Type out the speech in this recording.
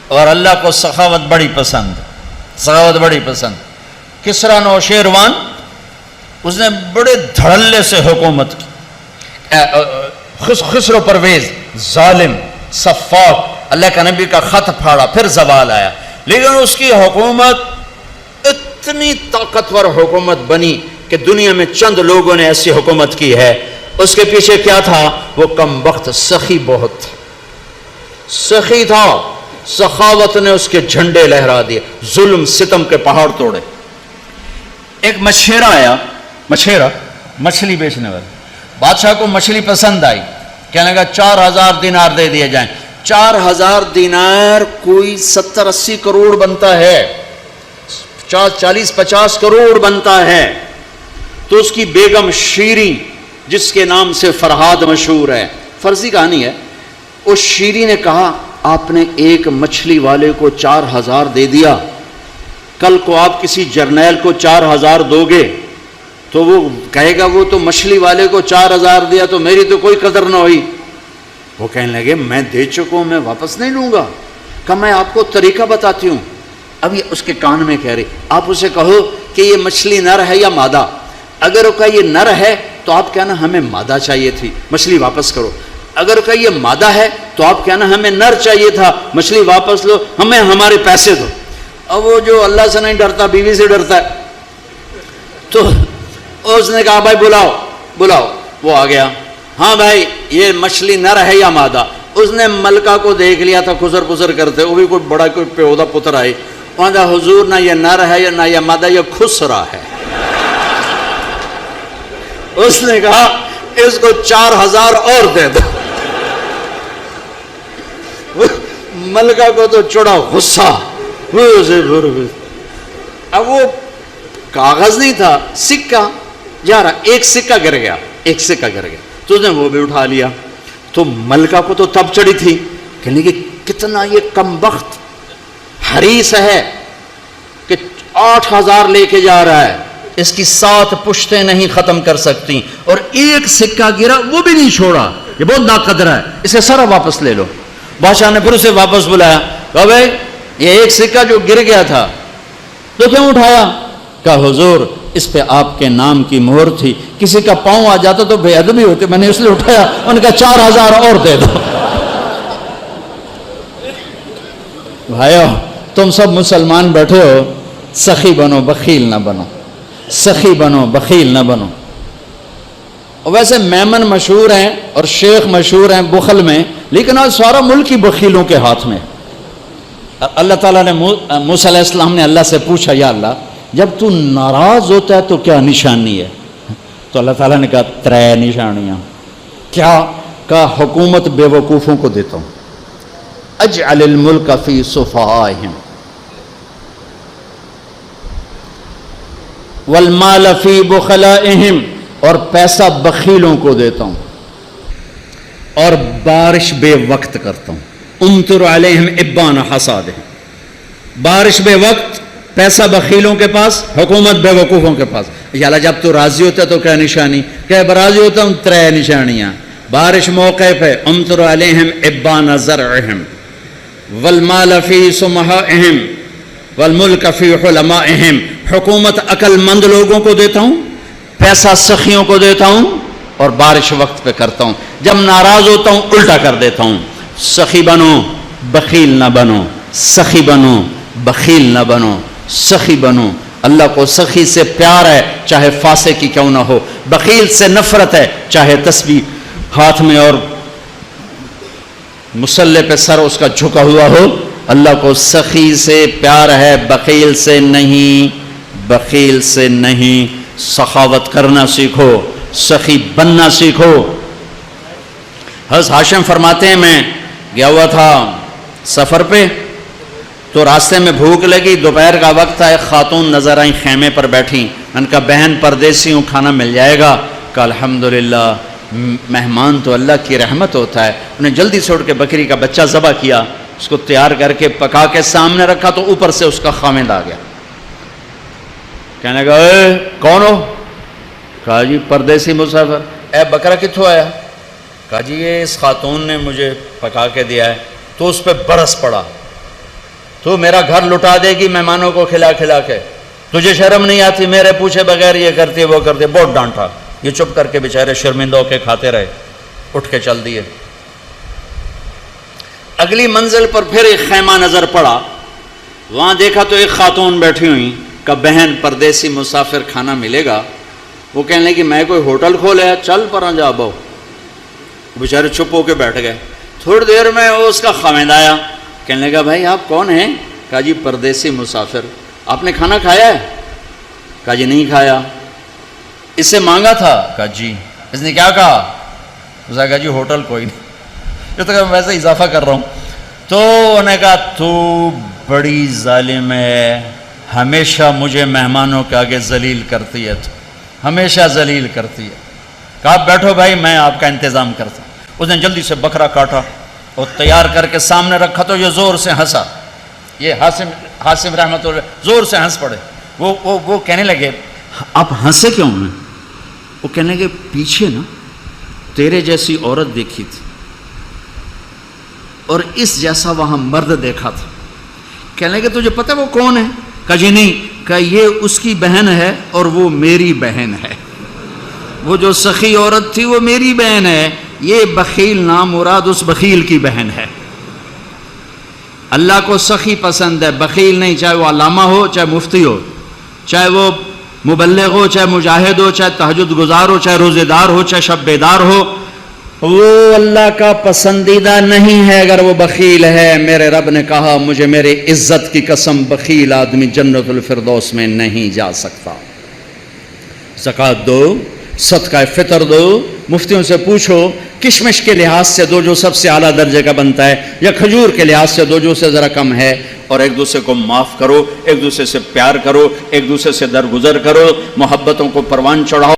اور اللہ کو سخاوت بڑی پسند، سخاوت بڑی پسند۔ کسریٰ نوشیروان اس نے بڑے دھڑلے سے حکومت کی، خسرو پرویز ظالم صفاق، اللہ کا نبی کا خط پھاڑا، پھر زوال آیا، لیکن اس کی حکومت اتنی طاقتور حکومت بنی کہ دنیا میں چند لوگوں نے ایسی حکومت کی ہے۔ اس کے پیچھے کیا تھا؟ وہ کم وقت سخی بہت تھا، سخی تھا، سخاوت نے اس کے جھنڈے لہرا دیے، ظلم ستم کے پہاڑ توڑے۔ ایک مچھیرا آیا، مچھیرا مچھلی بیچنے والا، بادشاہ کو مچھلی پسند آئی، کہنے لگا 4000 دینار دے دیے جائیں۔ 4000 دینار کوئی 70-80 کروڑ بنتا ہے، 40-50 کروڑ بنتا ہے۔ تو اس کی بیگم شیریں، جس کے نام سے فرہاد مشہور ہے، فرضی کہانی ہے، اس شیریں نے کہا آپ نے ایک مچھلی والے کو 4000 دے دیا، کل کو آپ کسی جرنیل کو 4000 دو گے تو وہ کہے گا وہ تو مچھلی والے کو 4000 دیا تو میری تو کوئی قدر نہ ہوئی۔ وہ کہنے لگے میں دے چکا ہوں، میں واپس نہیں لوں گا۔ کہ میں آپ کو طریقہ بتاتی ہوں۔ اب یہ اس کے کان میں کہہ رہی، آپ اسے کہو کہ یہ مچھلی نر ہے یا مادہ، اگر وہ کہا یہ نر ہے تو آپ کہنا ہمیں مادہ چاہیے تھی، مچھلی واپس کرو۔ اگر کہا یہ مادہ ہے تو آپ کہنا ہمیں نر چاہیے تھا، مچھلی واپس لو، ہمیں ہمارے پیسے دو۔ اب وہ جو اللہ سے نہیں ڈرتا بیوی سے ڈرتا ہے، تو اس نے کہا بھائی بلاؤ بلاؤ۔ وہ آ گیا، ہاں بھائی یہ مچھلی نر ہے یا مادہ؟ اس نے ملکہ کو دیکھ لیا تھا خسر پسر کرتے، وہ بھی کوئی بڑا کوئی پیودہ پتر آئی، وہاں کہا حضور نہ یہ نر ہے یا نہ یہ مادہ، یہ خسرا ہے۔ اس نے کہا اس کو 4000 اور دے دو۔ ملکہ کو تو چڑا غصہ، اب وہ کاغذ نہیں تھا، سکہ جا رہا، ایک سکہ گر گیا، ایک سکہ گر گیا، تو اس نے وہ بھی اٹھا لیا۔ تو ملکہ کو تو تب چڑی تھی، کہنے کہ کتنا یہ کم بخت حریص ہے کہ 8000 لے کے جا رہا ہے، اس کی 7 پشتیں نہیں ختم کر سکتی، اور ایک سکہ گرا وہ بھی نہیں چھوڑا، یہ بہت ناقدر ہے، اسے سارا واپس لے لو۔ بادشاہ نے پھر اسے واپس بلایا، کہا بھائی یہ ایک سکہ جو گر گیا تھا تو کیوں اٹھایا؟ کہا حضور اس پہ آپ کے نام کی مہر تھی، کسی کا پاؤں آ جاتا تو بے ادبی ہوتی، میں نے اس لیے اٹھایا۔ انہوں نے کہا 4000 اور دے دو۔ بھائیو تم سب مسلمان بیٹھے ہو، سخی بنو بخیل نہ بنو، سخی بنو بخیل نہ بنو۔ اور ویسے میمن مشہور ہیں اور شیخ مشہور ہیں بخل میں، لیکن آج سارا ملک ہی بخیلوں کے ہاتھ میں۔ اللہ تعالیٰ نے موسیٰ علیہ السلام نے اللہ سے پوچھا یا اللہ جب تو ناراض ہوتا ہے تو کیا نشانی ہے؟ تو اللہ تعالیٰ نے کہا 3 نشانیاں۔ کیا؟ کہا حکومت بے وقوفوں کو دیتا ہوں، اجعل الملک فی صفہائہم والمال فی بخلائہم، اور پیسہ بخیلوں کو دیتا ہوں، اور بارش بے وقت کرتا ہوں، امطر علیہم ابان حصادہم، بارش بے وقت، پیسہ بخیلوں کے پاس، حکومت بے وقوفوں کے پاس۔ یا اللہ جب تو راضی ہوتا ہے تو کیا نشانی؟ کہ راضی ہوتا ہوں 3 نشانیاں، بارش موقع پہ، امطر علیہم ابان زرعہم والمال فی سمہائہم والملک فی حلمائہم، حکومت عقل مند لوگوں کو دیتا ہوں، پیسہ سخیوں کو دیتا ہوں، اور بارش وقت پہ کرتا ہوں، جب ناراض ہوتا ہوں الٹا کر دیتا ہوں۔ سخی بنو بخیل نہ بنو، سخی بنو بخیل نہ بنو، سخی بنو۔ اللہ کو سخی سے پیار ہے چاہے فاسق کی کیوں نہ ہو، بخیل سے نفرت ہے چاہے تسبیح ہاتھ میں اور مسلح پہ سر اس کا جھکا ہوا ہو۔ اللہ کو سخی سے پیار ہے، بخیل سے نہیں، بخیل سے نہیں۔ سخاوت کرنا سیکھو، سخی بننا سیکھو۔ حضرت ہاشم فرماتے ہیں میں گیا ہوا تھا سفر پہ، تو راستے میں بھوک لگی، دوپہر کا وقت تھا، ایک خاتون نظر آئیں خیمے پر بیٹھی، ان کا بہن پردیسی ہوں، کھانا مل جائے گا؟ کہ الحمدللہ، مہمان تو اللہ کی رحمت ہوتا ہے۔ انہیں جلدی سے اٹھ کے بکری کا بچہ ذبح کیا، اس کو تیار کر کے پکا کے سامنے رکھا، تو اوپر سے اس کا خاوند آ گیا، کہنے لگا اے کون ہو؟ کہا جی پردیسی مسافر۔ اے بکرا کتھوں آیا؟ کہا جی یہ اس خاتون نے مجھے پکا کے دیا ہے۔ تو اس پہ برس پڑا، تو میرا گھر لٹا دے گی مہمانوں کو کھلا کھلا کے، تجھے شرم نہیں آتی، میرے پوچھے بغیر یہ کرتی ہے وہ کرتی ہے. بہت ڈانٹا. یہ چپ کر کے بیچارے شرمندہ ہو کے کھاتے رہے، اٹھ کے چل دیے. اگلی منزل پر پھر ایک خیمہ نظر پڑا، وہاں دیکھا تو ایک خاتون بیٹھی ہوئی. کہ بہن پردیسی مسافر کھانا ملے گا؟ وہ کہنے لگی میں کوئی ہوٹل کھولے چل پر جا بہو. بیچارے چپ ہو کے بیٹھ گئے. تھوڑی دیر میں اس کا خاوند آیا، کہنے لگا بھائی آپ کون ہیں؟ کہا جی پردیسی مسافر. آپ نے کھانا کھایا ہے؟ کہا جی نہیں کھایا. اس سے مانگا تھا؟ کہا جی. اس نے کیا کہا؟ اس نے کہا جی ہوٹل کوئی نہیں. یہ تو میں ویسے اضافہ کر رہا ہوں. تو انہوں نے کہا تو بڑی ظالم ہے، ہمیشہ مجھے مہمانوں کے آگے ذلیل کرتی ہے، تو ہمیشہ ذلیل کرتی ہے. کہا بیٹھو بھائی میں آپ کا انتظام کرتا ہوں. اس نے جلدی سے بکرا کاٹا اور تیار کر کے سامنے رکھا تو یہ زور سے ہنسا. یہ حاسم رحمۃ اللہ زور سے ہنس پڑے. وہ کہنے لگے آپ ہنسے کیوں ہیں؟ وہ کہنے لگے پیچھے نا تیرے جیسی عورت دیکھی تھی اور اس جیسا وہاں مرد دیکھا تھا. کہنے لگے تجھے پتہ وہ کون ہے؟ کہا جی نہیں. کہا یہ اس کی بہن ہے اور وہ میری بہن ہے. وہ جو سخی عورت تھی وہ میری بہن ہے، یہ بخیل نام مراد اس بخیل کی بہن ہے. اللہ کو سخی پسند ہے، بخیل نہیں. چاہے وہ علامہ ہو، چاہے مفتی ہو، چاہے وہ مبلغ ہو، چاہے مجاہد ہو، چاہے تہجد گزار ہو، چاہے روزے دار ہو، چاہے شب بیدار ہو، وہ اللہ کا پسندیدہ نہیں ہے اگر وہ بخیل ہے. میرے رب نے کہا مجھے میرے عزت کی قسم بخیل آدمی جنت الفردوس میں نہیں جا سکتا. زکوٰۃ دو، صدقہ فطر دو. مفتیوں سے پوچھو کشمش کے لحاظ سے دو جو سب سے اعلیٰ درجے کا بنتا ہے، یا کھجور کے لحاظ سے دو جو سے ذرا کم ہے. اور ایک دوسرے کو معاف کرو، ایک دوسرے سے پیار کرو، ایک دوسرے سے درگزر کرو، محبتوں کو پروان چڑھاؤ.